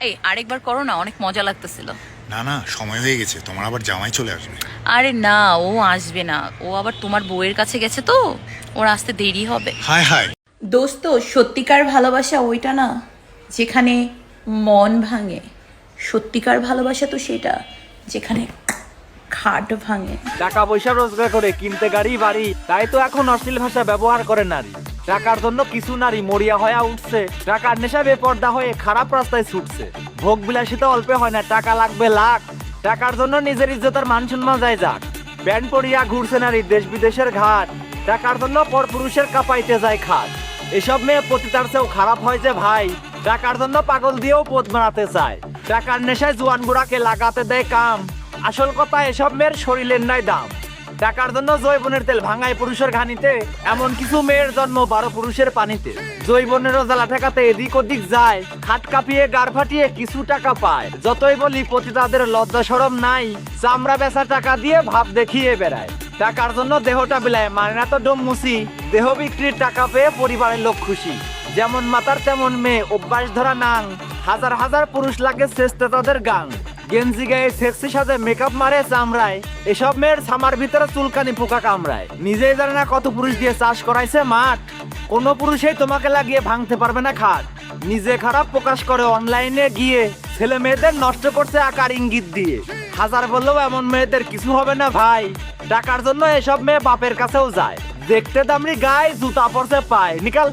এই আরেকবার করো না, অনেক মজা লাগতেছিল। না না, সময় হয়ে গেছে, তোমার আবার জামাই চলে আসবে। আরে না, ও আসবে না, ও আবার তোমার বউয়ের কাছে গেছে তো, ওর আসতে দেরি হবে। হায় হায়। দোস্ত, সত্যিকার ভালোবাসা ওইটা না যেখানে মন ভাঙে। সত্যিকার ভালোবাসা তো সেটা যেখানে খাট ভাঙে। টাকা পয়সা রোজগার করে কিনতে গাড়ি বাড়ি, তাই তো এখন অশ্লীল ভাষা ব্যবহার করে নারী। টাকার জন্য কিছু নারী মরিয়া হয়ে উঠছে, টাকার নেশা বেপর্দা হয়ে খারাপ রাস্তায় ছুটছে। ভোগ বিলাসিতা অল্পে হয় না, টাকা লাগবে লাখ। টাকার জন্য নিজের ইজ্জতের মান সম্মান যায় যাক। ব্যান্ড পরিয়া ঘুরছে নারী দেশ বিদেশের ঘাট, টাকার জন্য পরপুরুষের কাপাইতে যায় খাট। এসব মেয়ে পতিতার চেয়েও খারাপ হয় যে ভাই, টাকার জন্য পাগল দিয়েও পথ বানাতে চায়। টাকার নেশায় জোয়ান বুড়াকে লাগাতে দেয় কাম, আসল কথা এসব মেয়ের শরীরের নাই দাম। টাকার জন্য জৈবনের তেল ভাঙায় পুরুষের ঘানিতে, এমন কিছু মেয়ের জন্ম 12 পুরুষের পানিতে। জৈবনেরও জ্বালা ঠেকাতে এদিক ওদিক যায়, খাট কাঁপিয়ে গাড় ফাটিয়ে কিছু টাকা পায়। যতই বলি পতিতাদের লজ্জা শরম নাই, চামড়া বেচা টাকা দিয়ে ভাব দেখিয়ে বেড়ায়। টাকার জন্য দেহটা বিলায়, মানে না তো ডোম মুসি। দেহ বিক্রির টাকা পেয়ে পরিবারের লোক খুশি। যেমন মাতার তেমন মেয়ে, অভ্যাস ধরা নাং। হাজার হাজার পুরুষ লাগে চেষ্টা তাদের গাং। গেঞ্জি গায়ে সেক্সি সাজে মেকআপ মারে চামড়ায়, এসব মেয়ের ছামার ভিতরে চুলকানি পোকা কামড়ায়। নিজেই জানে না কত পুরুষ দিয়ে চাষ করাইছে মাঠ, কোনো পুরুষই তোমাকে লাগিয়ে ভাঙতে পারবে না খাট। নিজে খারাপ প্রকাশ করে অনলাইনে গিয়ে, ছেলে মেয়েদের নষ্ট করছে আকার ইঙ্গিত দিয়ে। হাজার বললেও এমন মেয়েদের কিছু হবে না ভাই, টাকার জন্য এসব মেয়ে বাপের কাছেও যায়। দেখতে দামড়ি গায়ে, জুতা পরছে পায়, নিকাল।